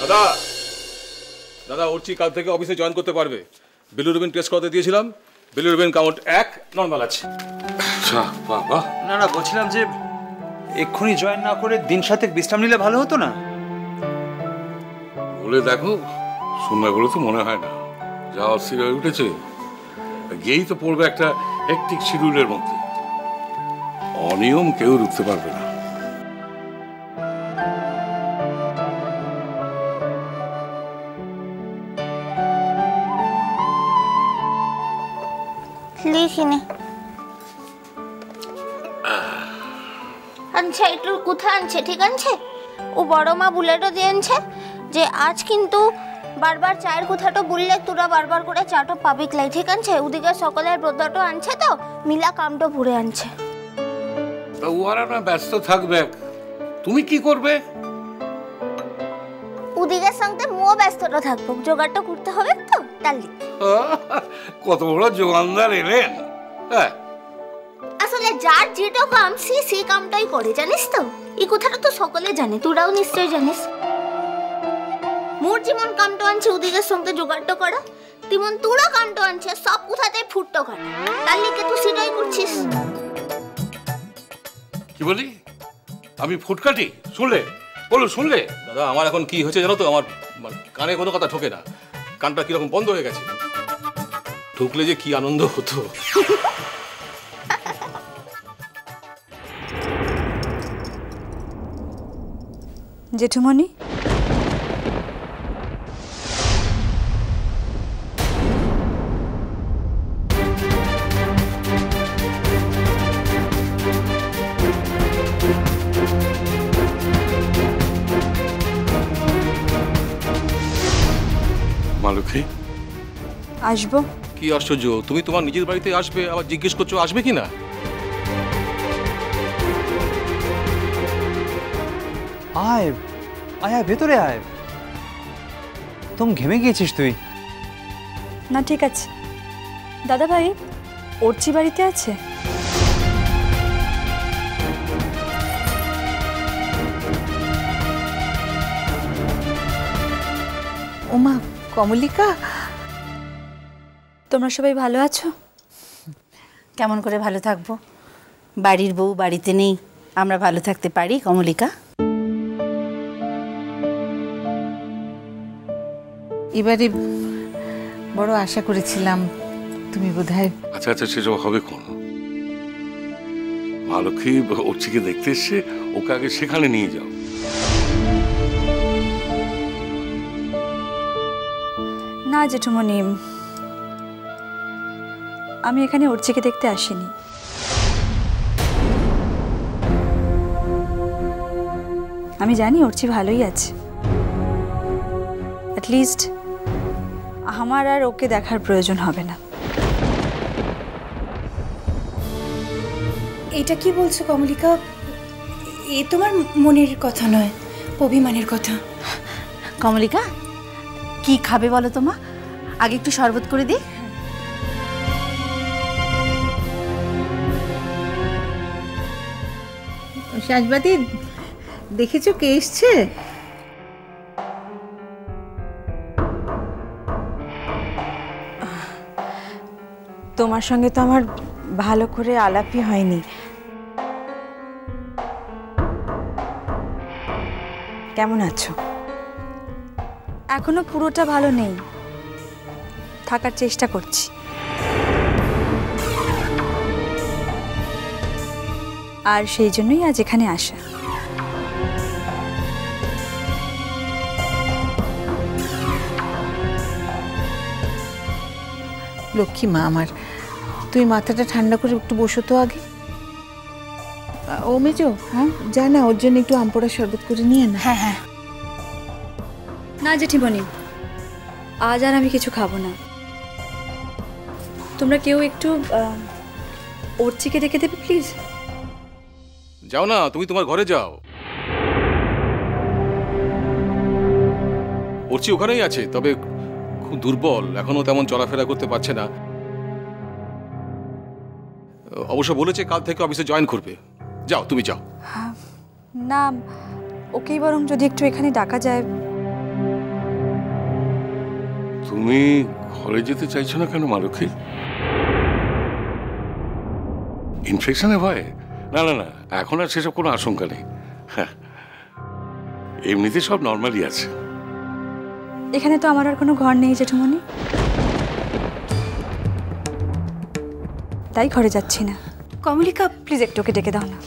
দাদা দাদা অর্চি কাল থেকে অফিসে জয়েন করতে পারবে। বিলিরুবিন টেস্ট করতে দিয়েছিলাম, বিলিরুবিন কাউন্ট 1 নরমাল আছে। আচ্ছা বাবা। না না, বলছিলাম যে এক্ষুনি জয়েন না করে দিন সাথে বিশ্রাম নিলে ভালো হতো না? বলে দেখো, শুনবে বলে তো মনে হয় না। যা অস্থির হয়ে উঠেছে, গিয়েই তো পড়বে একটা হেক্টিক শিডিউলের মধ্যে। অনিয়ম কেউ রুখতে পারবে না। লিখিনি আনছে একটু কোথায় আনছে, ঠিক আছে? ও বড় মা বুলেটও দিয়ে আনছে যে আজ কিন্তু বারবার চায়ের কথাটা বললে তোরা বারবার করে চাটো পাবি ক্লাই, ঠিক আছে? ওদিকে সকলের ব্রতটা আনছে তো মিলা কামটা ভরে আনছে। তা ওরা না ব্যস্ত থাকবে, তুমি কি করবে? ওদিকের সঙ্গে মুও ব্যস্তটা থাকবো, জোগাড়টা করতে হবে তো তালি। কত বড় জোগানদার এলেন! হ্যাঁ, আসলে যার যেটা কাম সেই কামটাই করে, জানিস তো? এই কথাটা তো সকলে জানে, তোরাও নিশ্চয়ই জানিস। মোর যেমন কামটা আনছে ওদিকের সঙ্গে জোগাড়টা করা, তেমন তোরা কামটা আনছে সব কোথাতে ফুটটো কাটা। তার লিগে তুই সেটাই করছিস। কি বলি? আমি ফুটকাটি? শুনলে? বলো, শুনলে? দাদা আমার এখন কি হয়েছে জানো তো, আমার কানে কোনো কথা ঠোকে না, কানটা কিরকম বন্ধ হয়ে গেছে। ঢুকলে যে কি আনন্দ হতো। জেঠুমণি, মালতী, আসবো? কি আশ্চর্য, তুমি তোমার নিজের বাড়িতে আসবে আবার জিজ্ঞেস করছো আসবে কি না? আয় আয় আয়, ভেতরে আয়। তুমি ঘেমে গিয়েছিস তুই? না ঠিক আছে। দাদা ভাই, অর্চি বাড়িতে আছে? ওমা কমলিকা, তোমরা সবাই ভালো আছো? কেমন করে ভালো থাকবো? বাড়ির বউ বাড়িতে নেই, আমরা ভালো থাকতে পারি কমলিকা? এবারে বড় আশা করেছিলাম তুমি বোধহয়। আচ্ছা আচ্ছা, সেসব হবে কোন? মালতী অর্চিকে দেখতে এসছে, ওকে আগে সেখানে নিয়ে যাও। না জেঠুমণি, আমি এখানে অর্চিকে দেখতে আসিনি। আমি জানি অর্চি ভালোই আছে। অ্যাটলিস্ট আমার আর ওকে দেখার প্রয়োজন হবে না। এটা কি বলছো কমলিকা? এ তোমার মনের কথা নয়, অভিমানের কথা। কমলিকা, কি খাবে বলো তোমা? আগে একটু শরবত করে দিই। সাজবাতি, দেখেছো কে এসছে? তোমার সঙ্গে তো আমার ভালো করে আলাপই হয়নি। কেমন আছো? এখনো পুরোটা ভালো নেই, থাকার চেষ্টা করছি। আর সেই জন্যই আজ এখানে আসা। লক্ষ্মী মা আমার, তুই মাথাটা ঠান্ডা করে একটু বসো তো আগে। ও মেজো, হ্যাঁ যা না, ওর জন্য একটু আমপোড়া শরবত করে নিয়ে না। হ্যাঁ হ্যাঁ। না জেঠিমণি, আজ আর আমি কিছু খাবো না। তোমরা কেউ একটু অর্চিকে ডেকে দেবে প্লিজ। যাও না, তুমি তোমার ঘরে যাও। অর্চি ওখানেই আছে, তবে খুব দুর্বল, এখনো তেমন চলাফেরা করতে পারছে না। অবশ্য বলেছে কাল থেকে অফিসে জয়েন করবে। যাও, তুমি যাও। না, ওকেই বরং যদি একটু এখানে ডাকা যায়। তুমি ঘরে যেতে চাইছো না কেন মালক্ষী? ইনফেকশনে ভয়? না না না, এখন আর সেসব কোনো আশঙ্কা নেই। হ্যাঁ, এমনিতে সব নর্মালি আছে। এখানে তো আমার আর কোনো ঘর নেই জেঠুমনি, তাই ঘরে যাচ্ছি না। কমলিকা, প্লিজ একটু ওকে ডেকে দাও না।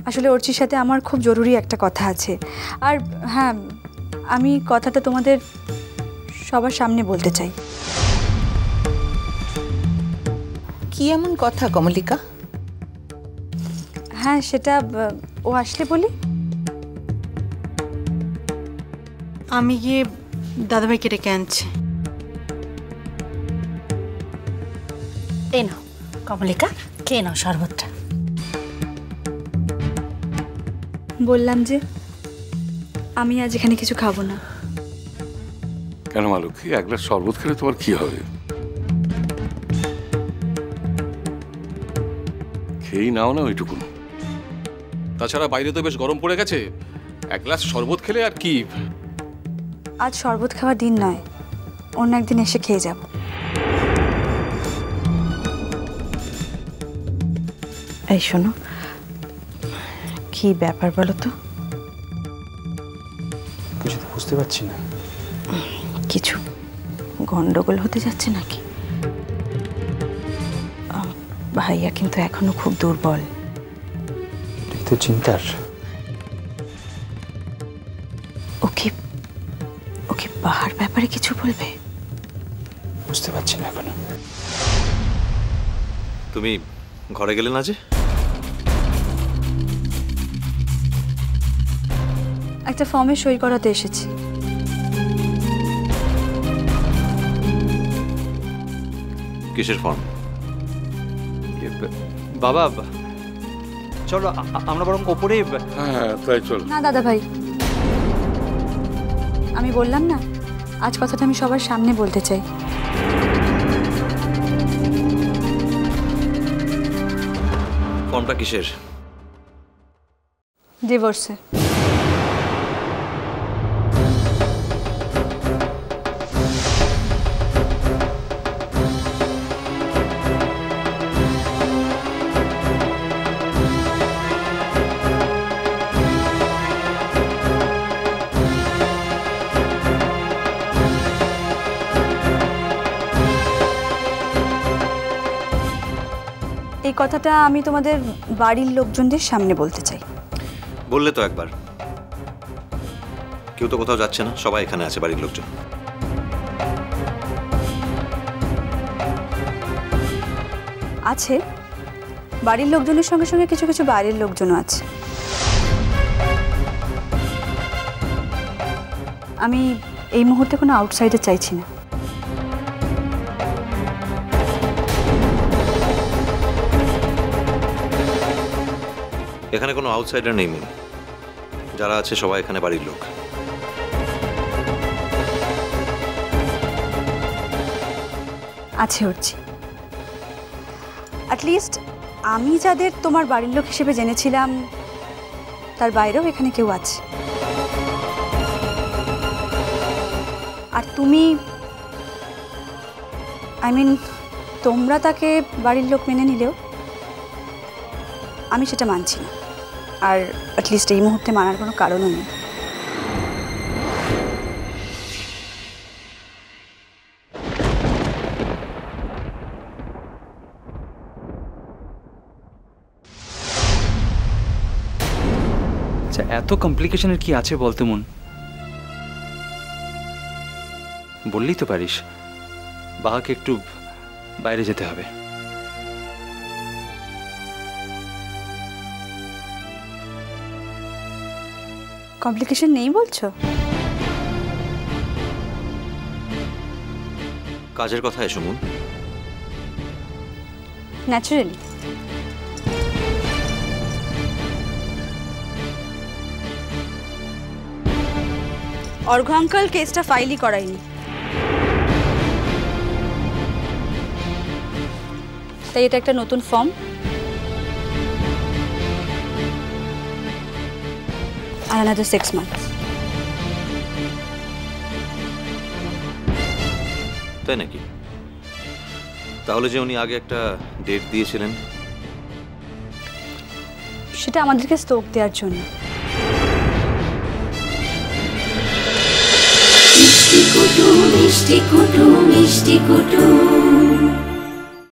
আসলে অর্চির সাথে আমার খুব জরুরি একটা কথা আছে। আর হ্যাঁ, আমি কথাটা তোমাদের সবার সামনে বলতে চাই। কি এমন কথা কমলিকা? হ্যাঁ, সেটা ও আসলে বলি। আমি গিয়ে দাদাভাইকে ডেকে আনছি। এই নাও কমলিকা, খেয়ে নাও শরবতটা। বললাম যে আমি আজ এখানে কিছু খাবো না। কেন মালক্ষী, এক গ্লাস শরবত খেলে তোমার কি হবে? খেয়েই নাও না ওইটুকু। তাছাড়া বাইরে তো বেশ গরম পড়ে গেছে, এক গ্লাস শরবত খেলে আর কি। আজ শরবত খাওয়ার দিন নয়, অন্য একদিন এসে খেয়ে যাব। এই শোনো, কি ব্যাপার বলো তো? কিছু তো বুঝতে পারছি না। কিছু গন্ডগোল হতে যাচ্ছে নাকি? ভাইয়া কিন্তু এখনো খুব দুর্বল। এই তো চিন্তার। ওকে ওকে বাহার ব্যাপারে কিছু বলবে? বুঝতে পারছি না এখনো। তুমি ঘরে গেলে না যে? একটা ফর্মে সই করাতে এসেছি। কিসের ফর্ম? বাবা চলো আমরা বরং ওপরে। হ্যাঁ তাই চল। না দাদা ভাই, আমি বললাম না, আজ কথাটা আমি সবার সামনে বলতে চাই। ফর্মটা কিসের? ডিভোর্সে। এই কথাটা আমি তোমাদের বাড়ির লোকজনদের সামনে বলতে চাই। বললে তো একবার। কেউ তো কোথাও যাচ্ছে না, সবাই এখানে আছে বাড়ির লোকজন। আছে, বাড়ির লোকজনের সঙ্গে সঙ্গে কিছু কিছু বাইরের লোকজনও আছে। আমি এই মুহূর্তে কোনো আউটসাইডার চাইছি না। এখানে কোনো আউটসাইডার নেই মিমি, যারা আছে সবাই এখানে বাড়ির লোক। আছে হচ্ছে, অ্যাটলিস্ট আমি যাদের তোমার বাড়ির লোক হিসেবে জেনেছিলাম তার বাইরেও এখানে কেউ আছে। আর তুমি, তোমরা তাকে বাড়ির লোক মেনে নিলেও আমি সেটা মানছি না, আর অ্যাটলিস্ট এই মুহূর্তে মানার কোনো কারণও নেই। আচ্ছা, এত কমপ্লিকেশনের কি আছে বলতে মন? বললেই তো পারিস বাবাকে একটু বাইরে যেতে হবে। কমপ্লিকেশন নেই বলছো? কাজের কথা এসো মন। ন্যাচারালি। অর্ঘ্য আঙ্কেল কেসটা ফাইলই করায়নি, তাই এটা একটা নতুন ফর্ম আর another 6 months। তাই নাকি? তাহলে যে উনি আগে একটা ডেট দিয়েছিলেন, সেটা আমাদেরকে স্তোক দেওয়ার জন্য। মিষ্টি কুটু মিষ্টি কুটু মিষ্টি কুটু।